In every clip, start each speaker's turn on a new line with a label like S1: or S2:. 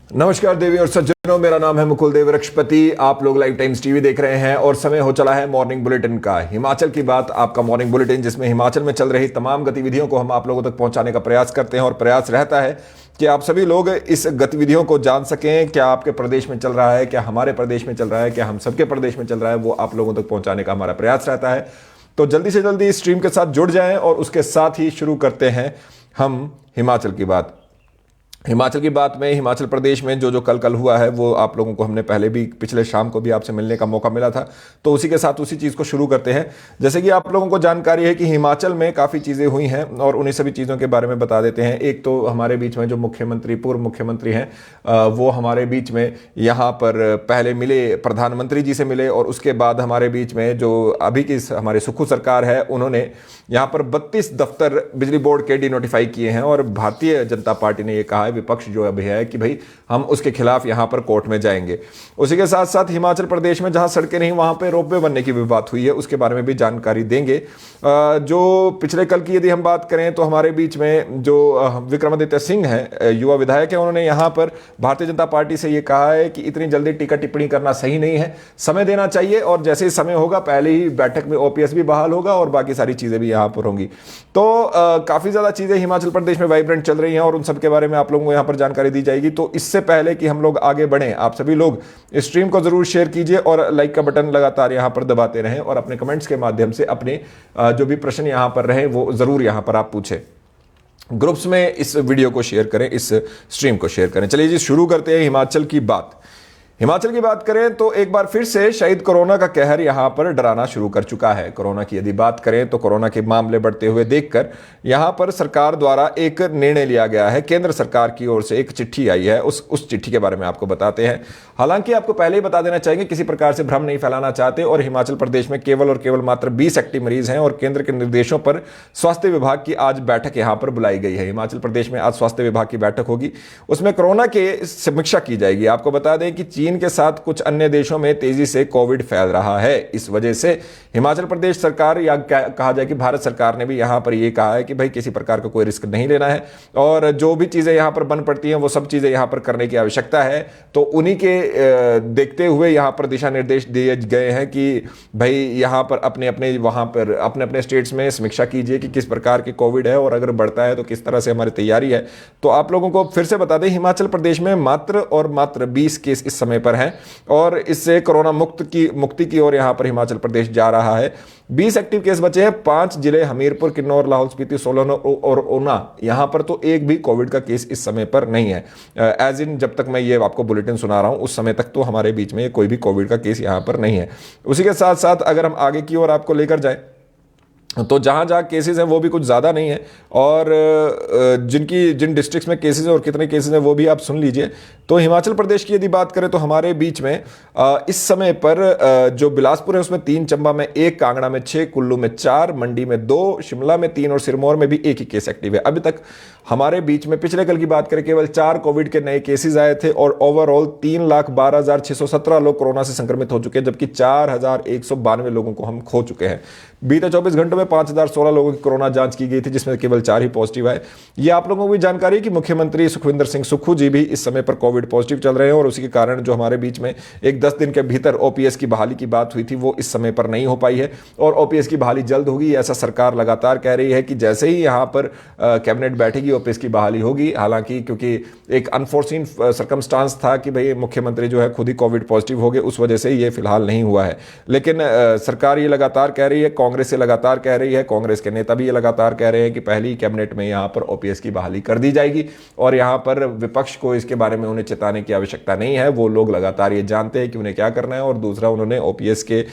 S1: नमस्कार देवी और सज्जनों, मेरा नाम है मुकुल देव वृक्षपति। आप लोग लाइव टाइम्स टीवी देख रहे हैं और समय हो चला है मॉर्निंग बुलेटिन का। हिमाचल की बात, आपका मॉर्निंग बुलेटिन, जिसमें हिमाचल में चल रही तमाम गतिविधियों को हम आप लोगों तक पहुंचाने का प्रयास करते हैं और प्रयास रहता है कि आप सभी लोग इस गतिविधियों को जान सकें। क्या आपके प्रदेश में चल रहा है, क्या हमारे प्रदेश में चल रहा है, क्या हम सबके प्रदेश में चल रहा है, वो आप लोगों तक पहुंचाने का हमारा प्रयास रहता है। तो जल्दी से जल्दी स्ट्रीम के साथ जुड़ जाएं और उसके साथ ही शुरू करते हैं हम हिमाचल की बात। हिमाचल की बात में हिमाचल प्रदेश में जो जो कल हुआ है वो आप लोगों को हमने पहले भी पिछले शाम को भी आपसे मिलने का मौका मिला था, तो उसी के साथ उसी चीज़ को शुरू करते हैं। जैसे कि आप लोगों को जानकारी है कि हिमाचल में काफ़ी चीज़ें हुई हैं और उन्हीं सभी चीज़ों के बारे में बता देते हैं। एक तो हमारे बीच में जो मुख्यमंत्री, पूर्व मुख्यमंत्री हैं, वो हमारे बीच में यहाँ पर पहले मिले, प्रधानमंत्री जी से मिले, और उसके बाद हमारे बीच में जो अभी की हमारी सुक्खू सरकार है, उन्होंने यहाँ पर 32 दफ्तर बिजली बोर्ड के डिनोटिफाई किए हैं। और भारतीय जनता पार्टी ने ये कहा है, विपक्ष जो अभी है, कि भाई हम उसके खिलाफ यहां पर कोर्ट में जाएंगे। उसी के साथ साथ हिमाचल प्रदेश में जहां सड़कें नहीं वहां पे रोपवे बनने की भी बात हुई है, उसके बारे में भी जानकारी देंगे। जो पिछले कल की यदि हम बात करें तो हमारे बीच में जो विक्रमादित्य सिंह है, युवा विधायक है, उन्होंने यहां पर भारतीय जनता पार्टी से ये कहा है कि इतनी जल्दी टीका टिप्पणी करना सही नहीं है, समय देना चाहिए, और जैसे ही समय होगा पहले ही बैठक में ओपीएस भी बहाल होगा और बाकी सारी चीजें भी यहां पर होंगी। तो काफी ज्यादा चीजें हिमाचल प्रदेश में वाइब्रेंट चल रही हैं और उन सब के बारे में आप लोगों को यहां पर जानकारी दी जाएगी। तो इससे पहले कि हम लोग आगे बढ़ें, आप सभी लोग स्ट्रीम को जरूर शेयर कीजिए और लाइक का बटन लगातार यहां पर दबाते रहें और अपने कमेंट्स के माध्यम से अपने जो भी प्रश्न यहां पर रहे वो जरूर यहां पर आप पूछें। ग्रुप्स में इस वीडियो को शेयर करें, इस स्ट्रीम को शेयर करें। चलिए जी, शुरू करते हैं हिमाचल की बात। हिमाचल की बात करें तो एक बार फिर से शायद कोरोना का कहर यहां पर डराना शुरू कर चुका है। कोरोना की यदि बात करें तो कोरोना के मामले बढ़ते हुए देखकर यहां पर सरकार द्वारा एक निर्णय लिया गया है। केंद्र सरकार की ओर से एक चिट्ठी आई है, उस चिट्ठी के बारे में आपको बताते हैं। हालांकि आपको पहले ही बता देना चाहेंगे, किसी प्रकार से भ्रम नहीं फैलाना चाहते, और हिमाचल प्रदेश में केवल और केवल मात्र 20 एक्टिव मरीज हैं और केंद्र के निर्देशों पर स्वास्थ्य विभाग की आज बैठक यहां पर बुलाई गई है। हिमाचल प्रदेश में आज स्वास्थ्य विभाग की बैठक होगी, उसमें कोरोना की समीक्षा की जाएगी। आपको बता दें कि चीन के साथ कुछ अन्य देशों में तेजी से कोविड फैल रहा है। इस वजह से हिमाचल प्रदेश सरकार, या कहा जाए कि भारत सरकार ने भी यहां पर यह कहा है कि भाई किसी प्रकार का कोई रिस्क नहीं लेना है और जो भी चीजें यहां पर बन पड़ती हैं वो सब चीजें यहां पर करने की आवश्यकता है। तो उन्हीं के देखते हुए यहां पर दिशा निर्देश दिए गए हैं कि भाई यहां पर अपने अपने स्टेट्स में समीक्षा कीजिए कि किस प्रकार की कोविड है और अगर बढ़ता है तो किस तरह से हमारी तैयारी है। तो आप लोगों को फिर से बता दें, हिमाचल प्रदेश में मात्र और मात्र 20 केस इस समय पर हैं और इससे कोरोना मुक्ति की ओर यहां पर हिमाचल प्रदेश जा रहा है। 20 एक्टिव केस बचे हैं। 5 जिले, हमीरपुर, किन्नौर, लाहौल स्पीति, सोलन और ऊना, यहां पर तो एक भी कोविड का केस इस समय पर नहीं है। एज इन जब तक मैं ये आपको बुलेटिन सुना रहा हूं उस समय तक तो हमारे बीच में कोई भी कोविड का केस यहां पर नहीं है। उसी के साथ साथ अगर हम आगे की ओर आपको लेकर जाएं तो जहां जहां केसेस हैं वो भी कुछ ज़्यादा नहीं है, और जिन डिस्ट्रिक्ट्स में केसेस हैं और कितने केसेस हैं वो भी आप सुन लीजिए। तो हिमाचल प्रदेश की यदि बात करें तो हमारे बीच में इस समय पर जो बिलासपुर है उसमें 3, चंबा में 1, कांगड़ा में 6, कुल्लू में 4, मंडी में 2, शिमला में 3 और सिरमौर में भी 1 ही केस एक्टिव है। अभी तक हमारे बीच में पिछले कल की बात करें केवल 4 कोविड के नए केसेस आए थे और ओवरऑल 3,12,617 लोग कोरोना से संक्रमित हो चुके हैं, जबकि 4,192 लोगों को हम खो चुके हैं। बीते 24 घंटों में 5,016 लोगों की कोरोना जांच की गई थी, जिसमें केवल 4 ही पॉजिटिव आए। ये आप लोगों को भी जानकारी है कि मुख्यमंत्री सुखविंदर सिंह सुक्खू जी भी इस समय पर कोविड पॉजिटिव चल रहे हैं और उसी के कारण जो हमारे बीच में एक 10 दिन के भीतर ओपीएस की बहाली की बात हुई थी वो इस समय पर नहीं हो पाई है और ओपीएस की बहाली जल्द होगी, ऐसा सरकार लगातार कह रही है कि जैसे ही यहाँ पर कैबिनेट बैठेगी ओपीएस की बहाली होगी। हालांकि क्योंकि एक अनफोर्सीन सर्कमस्टांस था कि भाई मुख्यमंत्री जो है खुद ही कोविड पॉजिटिव हो गए, उस वजह से ये फिलहाल नहीं हुआ है। लेकिन सरकार ये लगातार कह रही है, कांग्रेस से लगातार कह रही है, कांग्रेस के नेता भी ये लगातार कह रहे हैं कि पहली कैबिनेट में यहां पर ओपीएस की बहाली कर दी जाएगी और यहां पर विपक्ष को इसके बारे में उन्हें चेताने की आवश्यकता नहीं है। वो लोग लगातार ये जानते हैं कि उन्हें क्या करना है, और दूसरा उन्होंने ओपीएस के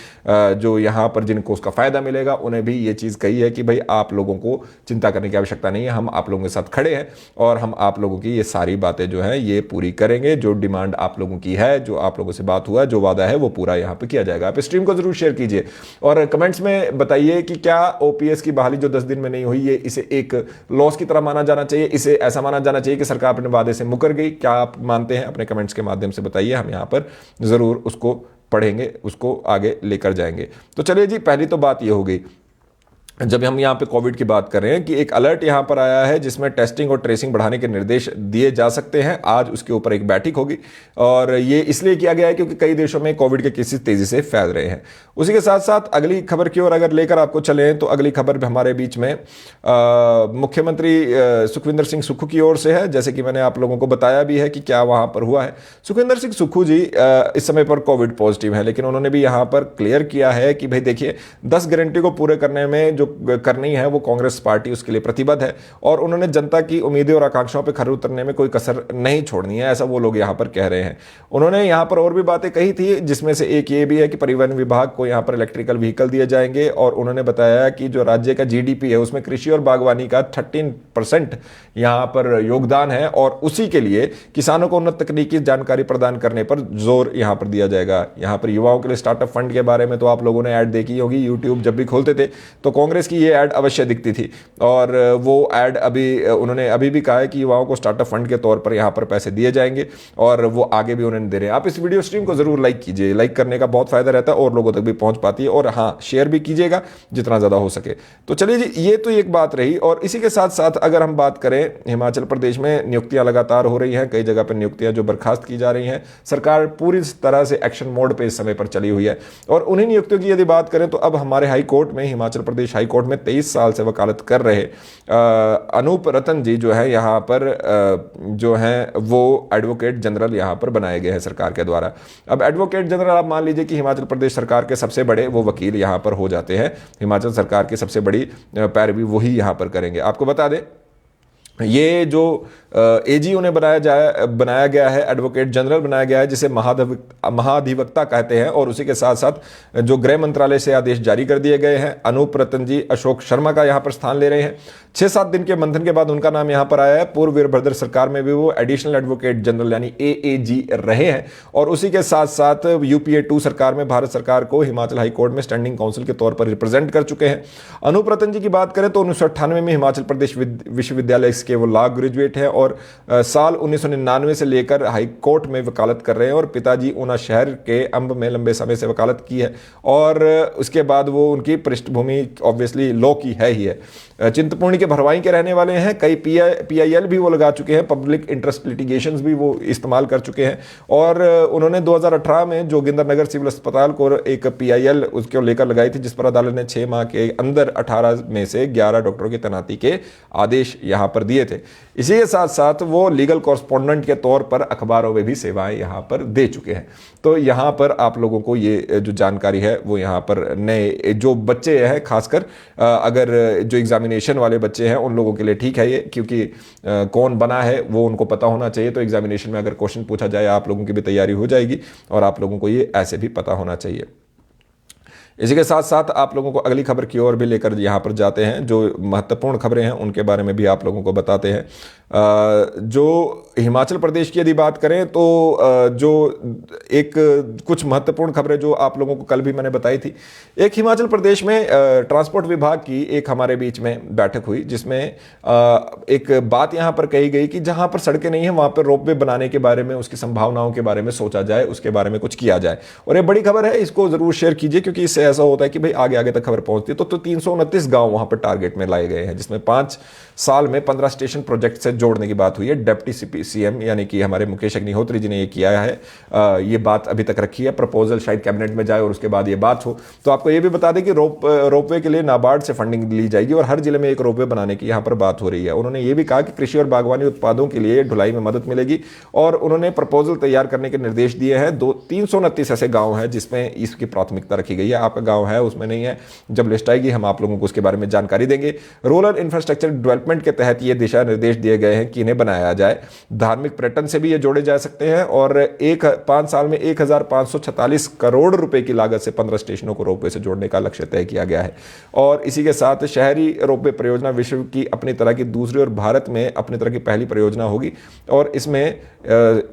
S1: जो यहां पर जिनको उसका फायदा मिलेगा उन्हें भी ये चीज कही है कि भाई आप लोगों को चिंता करने की आवश्यकता नहीं है, हम आप लोगों के साथ खड़े हैं और हम आप लोगों की ये सारी बातें जो है ये पूरी करेंगे। जो डिमांड आप लोगों की है, जो आप लोगों से बात हुआ, जो वादा है वो पूरा यहां पर किया जाएगा। आप स्ट्रीम को जरूर शेयर कीजिए और कमेंट्स में बताइए कि क्या ओपीएस की बहाली जो 10 दिन में नहीं हुई ये इसे एक लॉस की तरह माना जाना चाहिए, इसे ऐसा माना जाना चाहिए कि सरकार अपने वादे से मुकर गई। क्या आप मानते हैं? अपने कमेंट्स के माध्यम से बताइए, हम यहां पर जरूर उसको पढ़ेंगे, उसको आगे लेकर जाएंगे। तो चलिए जी, पहली तो बात ये हो गई। जब हम यहाँ पे कोविड की बात कर रहे हैं कि एक अलर्ट यहाँ पर आया है जिसमें टेस्टिंग और ट्रेसिंग बढ़ाने के निर्देश दिए जा सकते हैं। आज उसके ऊपर एक बैठक होगी और ये इसलिए किया गया है क्योंकि कई देशों में कोविड के केसेस तेजी से फैल रहे हैं। उसी के साथ साथ अगली खबर की ओर अगर लेकर आपको चले तो अगली खबर हमारे बीच में मुख्यमंत्री सुखविंदर सिंह सुक्खू की ओर से है। जैसे कि मैंने आप लोगों को बताया भी है कि क्या वहां पर हुआ है। सुखविंदर सिंह सुक्खू जी इस समय पर कोविड पॉजिटिव है, लेकिन उन्होंने भी यहाँ पर क्लियर किया है कि भाई देखिए 10 गारंटी को पूरे करने में जो करनी है वो कांग्रेस पार्टी उसके लिए प्रतिबद्ध है और उन्होंने जनता की उम्मीदें और आकांक्षाओं पर खरे उतरने में कोई कसर नहीं छोड़नी है, ऐसा वो लोग यहाँ पर कह रहे हैं। उन्होंने यहाँ पर और भी बातें कही थी जिसमें से एक ये भी है कि परिवहन विभाग को यहाँ पर इलेक्ट्रिकल व्हीकल दिए जाएंगे और उन्होंने बताया कि जो राज्य का जीडीपी है उसमें कृषि और बागवानी का 13% यहाँ पर योगदान है और उसी के लिए किसानों को उन्नत तकनीकी जानकारी प्रदान करने पर जोर यहाँ पर दिया जाएगा। यहाँ पर युवाओं के लिए स्टार्टअप फंड के बारे में तो आप लोगों ने ऐड देखी होगी, यूट्यूब जब भी खोलते थे तो कांग्रेस की ये ऐड अवश्य दिखती थी और वो ऐड उन्होंने अभी भी कहा है कि युवाओं को स्टार्टअप फंड के तौर पर यहाँ पर पैसे दिए जाएंगे और वो आगे भी उन्होंने दे रहे हैं। आप इस वीडियो स्ट्रीम को जरूर लाइक कीजिए, लाइक करने का बहुत फायदा रहता है और लोगों तक भी पहुंच पाती है और हाँ शेयर भी कीजिएगा जितना ज्यादा हो सके। तो चलिए जी, ये तो एक बात रही। और इसी के साथ साथ अगर हम बात करें हिमाचल प्रदेश में नियुक्तियां लगातार हो रही हैं, कई जगह पर नियुक्तियां जो बर्खास्त की जा रही हैं। सरकार पूरी तरह से एक्शन मोड पे इस समय पर चली हुई है और उन्हीं नियुक्तियों की यदि बात करें तो अब हमारे हाई कोर्ट में, हिमाचल प्रदेश हाई कोर्ट में 23 साल से वकालत कर रहे अनूप रतन जी जो है यहाँ पर जो है वो एडवोकेट जनरल यहाँ पर बनाए गए हैं सरकार के द्वारा। अब एडवोकेट जनरल आप मान लीजिए कि हिमाचल प्रदेश सरकार के सबसे बड़े वो वकील यहाँ पर हो जाते हैं। हिमाचल सरकार की सबसे बड़ी पैरवी वही यहाँ पर करेंगे। आपको बता दें ये जो एजी उन्हें बनाया गया है, एडवोकेट जनरल बनाया गया है जिसे महाधिवक्ता कहते हैं और उसी के साथ साथ जो गृह मंत्रालय से आदेश जारी कर दिए गए हैं। अनूप रतन जी अशोक शर्मा का यहाँ पर स्थान ले रहे हैं। 6-7 दिन के मंथन के बाद उनका नाम यहाँ पर आया है। पूर्व वीरभद्र सरकार में भी वो एडिशनल एडवोकेट जनरल यानी एएजी रहे हैं और उसी के साथ साथ यूपीए 2 सरकार में भारत सरकार को हिमाचल हाई कोर्ट में स्टैंडिंग काउंसिल के तौर पर रिप्रेजेंट कर चुके हैं। अनूप रतन जी की बात करें तो 1998 में हिमाचल प्रदेश विश्वविद्यालय के वो लॉ ग्रेजुएट है और साल 1999 से लेकर हाई कोर्ट में वकालत कर रहे हैं और पिताजी ऊना शहर के अंब में लंबे समय से वकालत की है और उसके बाद वो उनकी पृष्ठभूमि ऑब्वियसली लॉ की है ही है। चिंतपूर्णी के भरवाई के रहने वाले हैं। कई पीआईएल भी वो लगा चुके हैं, पब्लिक इंटरेस्ट लिटिगेशंस भी वो इस्तेमाल कर चुके हैं और उन्होंने 2018 में जोगिंदरनगर सिविल अस्पताल को एक पीआईएल उसको लेकर लगाई थी जिस पर अदालत ने 6 माह के अंदर 18 में से 11 डॉक्टरों की तैनाती के आदेश यहाँ पर दिए थे। इसी के साथ साथ वो लीगल कॉरेस्पोंडेंट के तौर पर अखबारों में भी सेवाएं यहाँ पर दे चुके हैं। तो यहाँ पर आप लोगों को ये जो जानकारी है वो यहाँ पर नए जो बच्चे हैं, खासकर अगर जो एग्जामिनेशन वाले बच्चे हैं उन लोगों के लिए ठीक है ये, क्योंकि कौन बना है वो उनको पता होना चाहिए। तो एग्जामिनेशन में अगर क्वेश्चन पूछा जाए आप लोगों की भी तैयारी हो जाएगी और आप लोगों को ये ऐसे भी पता होना चाहिए। इसी के साथ साथ आप लोगों को अगली खबर की ओर भी लेकर यहाँ पर जाते हैं। जो महत्वपूर्ण खबरें हैं उनके बारे में भी आप लोगों को बताते हैं। जो हिमाचल प्रदेश की यदि बात करें तो जो एक कुछ महत्वपूर्ण खबरें जो आप लोगों को कल भी मैंने बताई थी। एक हिमाचल प्रदेश में ट्रांसपोर्ट विभाग की एक हमारे बीच में बैठक हुई जिसमें एक बात यहाँ पर कही गई कि जहाँ पर सड़कें नहीं है वहाँ पर रोपवे बनाने के बारे में, उसकी संभावनाओं के बारे में सोचा जाए, उसके बारे में कुछ किया जाए। और ये बड़ी खबर है, इसको जरूर शेयर कीजिए क्योंकि इससे ऐसा होता है कि भाई आगे आगे तक खबर पहुंचती है। तो 329 गांव वहां पर टारगेट में लाए गए हैं जिसमें 5 साल में 15 स्टेशन प्रोजेक्ट से जोड़ने की बात हुई है। डिप्टी सीएम यानी कि हमारे मुकेश अग्निहोत्री जी ने ये किया है। ये बात अभी तक रखी है, प्रपोजल शायद कैबिनेट में जाए और उसके बाद ये बात हो। तो आपको ये भी बता दें कि रोपवे के लिए नाबार्ड से फंडिंग ली जाएगी और हर जिले में एक रोपवे बनाने की यहाँ पर बात हो रही है। उन्होंने ये भी कहा कि कृषि और बागवानी उत्पादों के लिए ढुलाई में मदद मिलेगी और उन्होंने प्रपोजल तैयार करने के निर्देश दिए हैं। 329 ऐसे गाँव हैं जिसमें इसकी प्राथमिकता रखी गई है। आपका गाँव है उसमें नहीं है, जब लिस्ट आएगी हम आप लोगों को उसके बारे में जानकारी देंगे। रूरल इंफ्रास्ट्रक्चर डेवलपमेंट के तहत ये दिशा निर्देश दिए गए हैं कि इन्हें बनाया जाए। धार्मिक पर्यटन से भी ये जोड़े जा सकते हैं और 5 साल में 1546 करोड़ रुपए की लागत से 15 स्टेशनों को रोपवे से जोड़ने का लक्ष्य तय किया गया है। और इसी के साथ शहरी रोपवे परियोजना विश्व की अपनी तरह की दूसरी और भारत में अपनी तरह की पहली परियोजना होगी और इसमें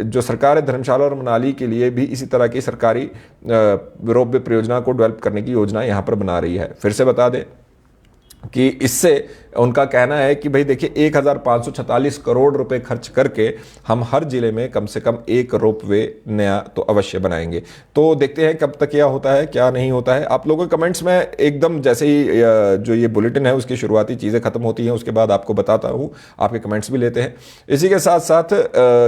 S1: जो सरकार है धर्मशाला और मनाली के लिए भी इसी तरह की सरकारी रोपवे परियोजना को डेवलप करने की योजना यहां पर बना रही है। फिर से बता दें कि इससे उनका कहना है कि भाई देखिए 1546 करोड़ रुपए खर्च करके हम हर जिले में कम से कम एक रोपवे नया तो अवश्य बनाएंगे। तो देखते हैं कब तक क्या होता है क्या नहीं होता है। आप लोगों के कमेंट्स में एकदम जैसे ही जो ये बुलेटिन है उसकी शुरुआती चीज़ें खत्म होती हैं उसके बाद आपको बताता हूँ, आपके कमेंट्स भी लेते हैं। इसी के साथ साथ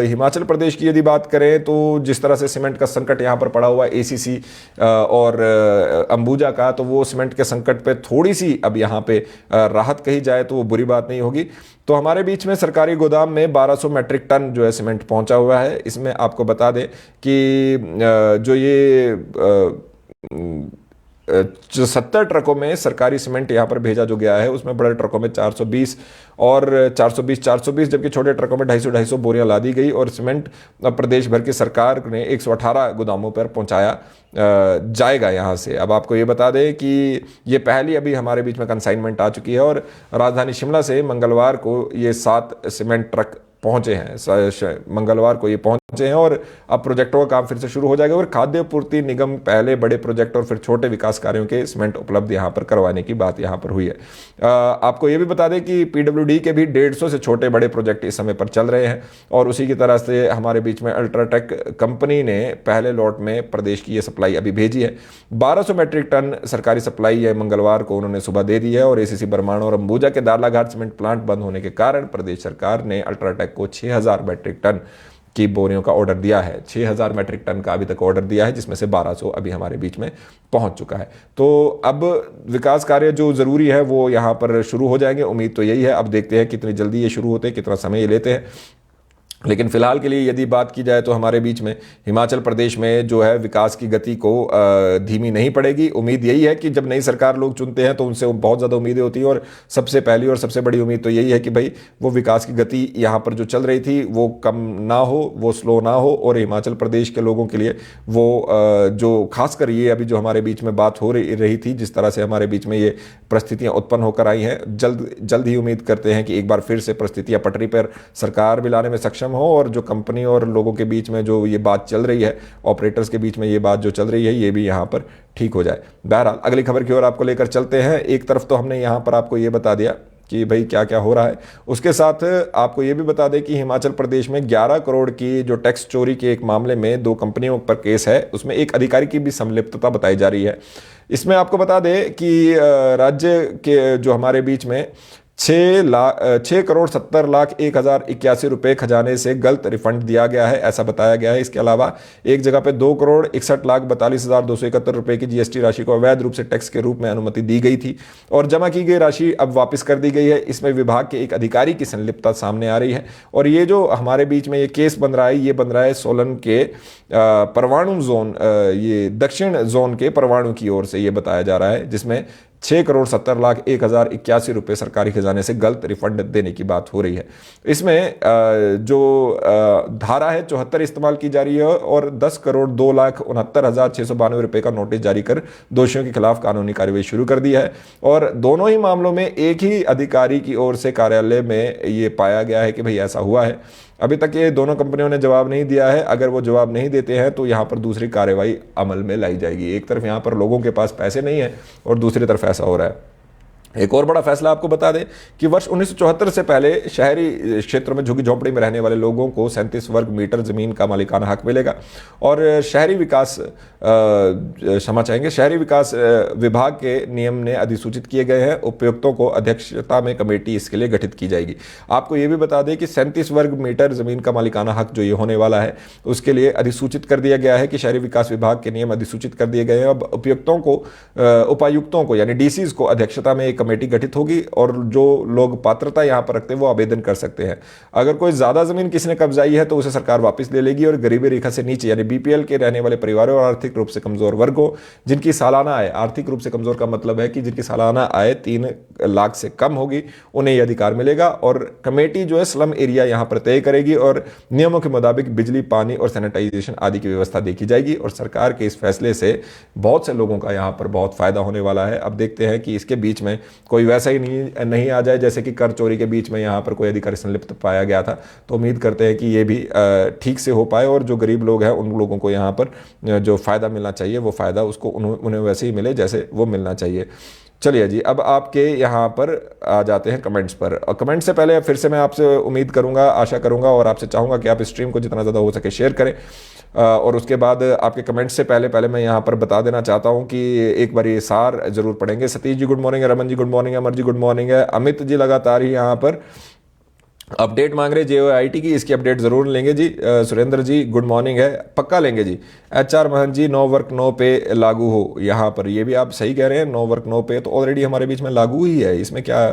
S1: हिमाचल प्रदेश की यदि बात करें तो जिस तरह से सीमेंट का संकट यहाँ पर पड़ा हुआ है एसीसी और अंबुजा का, तो वो सीमेंट के संकट पे थोड़ी सी अब यहाँ पे राहत कही जाए तो वो बुरी बात नहीं होगी। तो हमारे बीच में सरकारी गोदाम में 1200 मैट्रिक टन जो है सीमेंट पहुंचा हुआ है। इसमें आपको बता दें कि जो ये जो 70 ट्रकों में सरकारी सीमेंट यहाँ पर भेजा जो गया है उसमें बड़े ट्रकों में 420 और 420 जबकि छोटे ट्रकों में 250 बोरियां ला दी गई और सीमेंट प्रदेश भर की सरकार ने 118 गोदामों पर पहुंचाया जाएगा यहाँ से। अब आपको ये बता दें कि ये पहली अभी हमारे बीच में कंसाइनमेंट आ चुकी है और राजधानी शिमला से मंगलवार को ये 7 सीमेंट ट्रक पहुंचे हैं, मंगलवार को ये पहुंचे हैं और अब प्रोजेक्टों का काम फिर से शुरू हो जाएगा। और खाद्य पूर्ति निगम पहले बड़े प्रोजेक्ट और फिर छोटे विकास कार्यों के सीमेंट उपलब्ध यहां पर करवाने की बात यहां पर हुई है। आपको ये भी बता दें कि पीडब्ल्यूडी के भी 150 से छोटे बड़े प्रोजेक्ट इस समय पर चल रहे हैं और उसी की तरह से हमारे बीच में अल्ट्राटेक कंपनी ने पहले लॉट में प्रदेश की ये सप्लाई अभी भेजी है। 1200 मैट्रिक टन सरकारी सप्लाई है मंगलवार को उन्होंने सुबह दे दी है और एसीसी बरमाणा और अंबुजा के दारलाघाट सीमेंट प्लांट बंद होने के कारण प्रदेश सरकार ने अल्ट्राटेक को 6000 मैट्रिक टन की बोरियों का ऑर्डर दिया है। 6000 मैट्रिक टन का अभी तक ऑर्डर दिया है जिसमें से 1200 अभी हमारे बीच में पहुंच चुका है। तो अब विकास कार्य जो जरूरी है वो यहां पर शुरू हो जाएंगे, उम्मीद तो यही है। अब देखते हैं कितनी जल्दी ये शुरू होते हैं, कितना समय ये लेते हैं। लेकिन फिलहाल के लिए यदि बात की जाए तो हमारे बीच में हिमाचल प्रदेश में जो है विकास की गति को धीमी नहीं पड़ेगी। उम्मीद यही है कि जब नई सरकार लोग चुनते हैं तो उनसे बहुत ज़्यादा उम्मीदें होती हैं और सबसे पहली और सबसे बड़ी उम्मीद तो यही है कि भाई वो विकास की गति यहाँ पर जो चल रही थी वो कम ना हो, वो स्लो ना हो और हिमाचल प्रदेश के लोगों के लिए वो जो खासकर ये अभी जो हमारे बीच में बात हो रही थी, जिस तरह से हमारे बीच में ये परिस्थितियाँ उत्पन्न होकर आई हैं, जल्द ही उम्मीद करते हैं कि एक बार फिर से परिस्थितियाँ पटरी पर सरकार भी लाने में सक्षम हो और जो कंपनी और लोगों के बीच में जो ये बात चल रही है, ऑपरेटर्स के बीच में ये बात जो चल रही है, ये भी यहाँ पर ठीक हो जाए। बहरहाल अगली खबर की ओर आपको लेकर चलते हैं। एक तरफ तो हमने यहाँ पर आपको ये बता दिया कि भाई क्या क्या हो रहा है, उसके साथ आपको ये भी बता दें कि हिमाचल प्रदेश में 11 करोड़ की जो टैक्स चोरी के एक मामले में 2 कंपनियों पर केस है, उसमें एक अधिकारी की भी संलिप्तता बताई जा रही है। इसमें आपको बता दें कि राज्य के जो हमारे बीच में 6 करोड़ 70 लाख 1,081 रुपए खजाने से गलत रिफंड दिया गया है, ऐसा बताया गया है। इसके अलावा एक जगह पे 2 करोड़ 61 लाख 42,271 रुपए की जीएसटी राशि को अवैध रूप से टैक्स के रूप में अनुमति दी गई थी और जमा की गई राशि अब वापस कर दी गई है। इसमें विभाग के एक अधिकारी की संलिप्तता सामने आ रही है और ये जो हमारे बीच में ये केस बन रहा है, ये बन रहा है सोलन के परवाणु जोन, ये दक्षिण जोन के परवाणु की ओर से ये बताया जा रहा है, जिसमें 6 करोड़ 70 लाख 1,081 रुपए सरकारी खजाने से गलत रिफंड देने की बात हो रही है। इसमें जो धारा है 74 इस्तेमाल की जा रही है और 10 करोड़ 2,69,692 रुपए का नोटिस जारी कर दोषियों के खिलाफ कानूनी कार्रवाई शुरू कर दी है और दोनों ही मामलों में एक ही अधिकारी की ओर से कार्यालय में ये पाया गया है कि भाई ऐसा हुआ है। अभी तक ये दोनों कंपनियों ने जवाब नहीं दिया है। अगर वो जवाब नहीं देते हैं तो यहाँ पर दूसरी कार्रवाई अमल में लाई जाएगी। एक तरफ यहाँ पर लोगों के पास पैसे नहीं है और दूसरी तरफ ऐसा हो रहा है। एक और बड़ा फैसला आपको बता दें कि वर्ष 1974 से पहले शहरी क्षेत्रों में झुग्गी झोंपड़ी में रहने वाले लोगों को 37 वर्ग मीटर जमीन का मालिकाना हक मिलेगा और शहरी विकास विभाग के नियम ने अधिसूचित किए गए हैं। उपायुक्तों को अध्यक्षता में कमेटी इसके लिए गठित की जाएगी। आपको ये भी बता दें कि 37 वर्ग मीटर जमीन का मालिकाना हक जो ये होने वाला है उसके लिए अधिसूचित कर दिया गया है कि शहरी विकास विभाग के नियम अधिसूचित कर दिए गए हैं। अब उपायुक्तों को यानी डीसीज को अध्यक्षता में एक कमेटी गठित होगी और जो लोग पात्रता यहां पर रखते हैं वो आवेदन कर सकते हैं। अगर कोई ज्यादा जमीन किसी ने कब्जाई है तो उसे सरकार वापस ले लेगी और गरीबी रेखा से नीचे यानी बीपीएल के रहने वाले परिवारों और आर्थिक रूप से कमजोर वर्गों जिनकी सालाना आय, आर्थिक रूप से कमजोर का मतलब है कि जिनकी सालाना आय 3 लाख से कम होगी, उन्हें यह अधिकार मिलेगा। और कमेटी जो है स्लम एरिया यहां पर तय करेगी और नियमों के मुताबिक बिजली, पानी और सैनिटाइजेशन आदि की व्यवस्था देखी जाएगी और सरकार के इस फैसले से बहुत से लोगों का यहां पर बहुत फायदा होने वाला है। अब देखते हैं कि इसके बीच में कोई वैसा ही नहीं आ जाए जैसे कि कर चोरी के बीच में यहाँ पर कोई अधिकारी संलिप्त पाया गया था। तो उम्मीद करते हैं कि ये भी ठीक से हो पाए और जो गरीब लोग हैं उन लोगों को यहाँ पर जो फ़ायदा मिलना चाहिए वो फ़ायदा उसको उन्हें वैसे ही मिले जैसे वो मिलना चाहिए। चलिए जी, अब आपके यहाँ पर आ जाते हैं कमेंट्स पर। और कमेंट से पहले फिर से मैं आपसे उम्मीद करूंगा, आशा करूंगा और आपसे चाहूंगा कि आप स्ट्रीम को जितना ज़्यादा हो सके शेयर करें। और उसके बाद आपके कमेंट्स से पहले पहले मैं यहाँ पर बता देना चाहता हूँ कि एक बार ये सार जरूर पढ़ेंगे। सतीश जी गुड मॉर्निंग है, रमन जी गुड मॉर्निंग है, अमर जी गुड मॉर्निंग है, अमित जी लगातार ही यहाँ पर अपडेट मांग रहे JOIT की, इसकी अपडेट जरूर लेंगे जी। सुरेंद्र जी गुड मॉर्निंग है, पक्का लेंगे जी। HR महंत जी नो वर्क नो पे लागू हो, यहाँ पर ये भी आप सही कह रहे हैं, नो वर्क नो पे तो ऑलरेडी हमारे बीच में लागू ही है, इसमें क्या।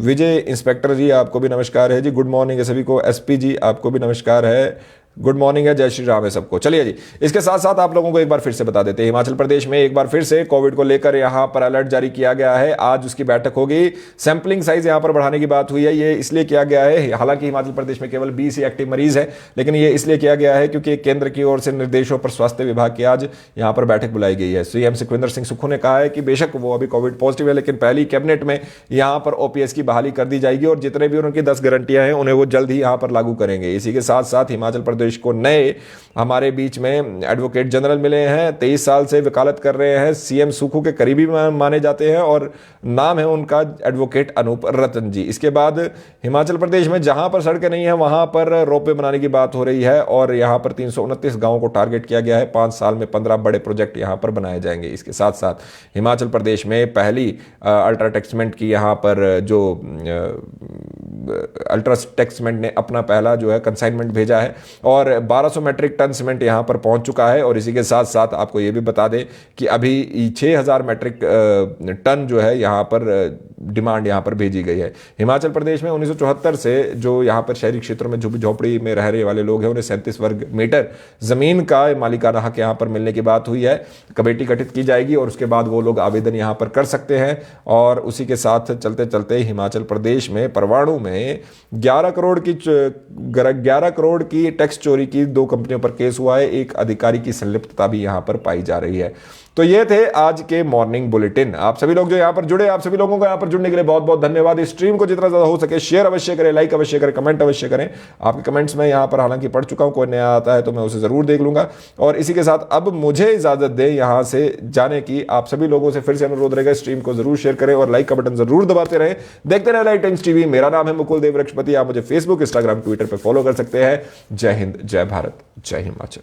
S1: विजय इंस्पेक्टर जी आपको भी नमस्कार है जी, गुड मॉर्निंग है सभी को। SP जी आपको भी नमस्कार है, गुड मॉर्निंग है, जय श्री राम है सबको। चलिए जी, इसके साथ साथ आप लोगों को एक बार फिर से बता देते हैं, हिमाचल प्रदेश में एक बार फिर से कोविड को लेकर यहां पर अलर्ट जारी किया गया है। आज उसकी बैठक होगी। सैंपलिंग साइज यहां पर बढ़ाने की बात हुई है, ये इसलिए किया गया है, हालांकि हिमाचल प्रदेश में केवल 20 ही एक्टिव मरीज है, लेकिन ये इसलिए किया गया है क्योंकि केंद्र की ओर से निर्देशों पर स्वास्थ्य विभाग की आज यहां पर बैठक बुलाई गई है। CM सुखविंदर सिंह सुक्खू ने कहा है कि बेशक वो अभी कोविड पॉजिटिव है, लेकिन पहली कैबिनेट में यहां पर OPS की बहाली कर दी जाएगी और जितने भी उनकी 10 गारंटियां हैं उन्हें वो जल्द ही यहां पर लागू करेंगे। इसी के साथ साथ हिमाचल प्रदेश को नए हमारे बीच में एडवोकेट जनरल मिले हैं, 23 साल से वकालत कर रहे हैं, CM सुक्खू के करीबी माने जाते हैं और नाम है उनका एडवोकेट अनूप रतन जी। इसके बाद हिमाचल प्रदेश में जहां पर सड़कें नहीं है वहां पर रोपवे बनाने की बात हो रही है और यहां पर 329 गांवों को टारगेट किया गया है। 5 साल में 15 बड़े प्रोजेक्ट यहां पर बनाए जाएंगे। इसके साथ साथ हिमाचल प्रदेश में पहली अल्ट्राटेक्समेंट की यहां पर जो अल्ट्राटेक्समेंट ने अपना पहला जो है कंसाइनमेंट भेजा है और 1200 मैट्रिक टन सीमेंट यहां पर पहुंच चुका है। और इसी के साथ साथ आपको यह भी बता दें कि अभी 6000 मैट्रिक टन जो है यहां पर डिमांड यहां पर भेजी गई है। हिमाचल प्रदेश में 1974 से जो यहां पर शहरी क्षेत्रों में झुग्गी झोपड़ी में रहने वाले लोग हैं उन्हें 37 वर्ग मीटर जमीन का मालिकाना हक यहां पर मिलने की बात हुई है। कमेटी गठित की जाएगी और उसके बाद वो लोग आवेदन यहां पर कर सकते हैं। और उसी के साथ चलते चलते हिमाचल प्रदेश में परवाणु में 11 करोड़ की टैक्स चोरी की 2 कंपनियों पर केस हुआ है। एक अधिकारी की संलिप्तता भी यहां पर पाई जा रही है। तो ये थे आज के मॉर्निंग बुलेटिन। आप सभी लोग जो यहां पर जुड़े, आप सभी लोगों को यहां पर जुड़ने के लिए बहुत बहुत धन्यवाद। इस स्ट्रीम को जितना ज्यादा हो सके शेयर अवश्य करें, लाइक अवश्य करें, कमेंट अवश्य करें। आपके कमेंट्स में यहां पर हालांकि पढ़ चुका हूं, कोई नया आता है तो मैं उसे जरूर देख लूंगा। और इसी के साथ अब मुझे इजाजत दें यहां से जाने की। आप सभी लोगों से फिर से अनुरोध रहेगा, स्ट्रीम को जरूर शेयर करें और लाइक का बटन जरूर दबाते रहें। देखते रहे लाइव टाइम्स टीवी। मेरा नाम है मुकुल देव वृक्षपति। आप मुझे फेसबुक, इंस्टाग्राम, ट्विटर पर फॉलो कर सकते हैं। जय हिंद, जय भारत, जय हिमाचल।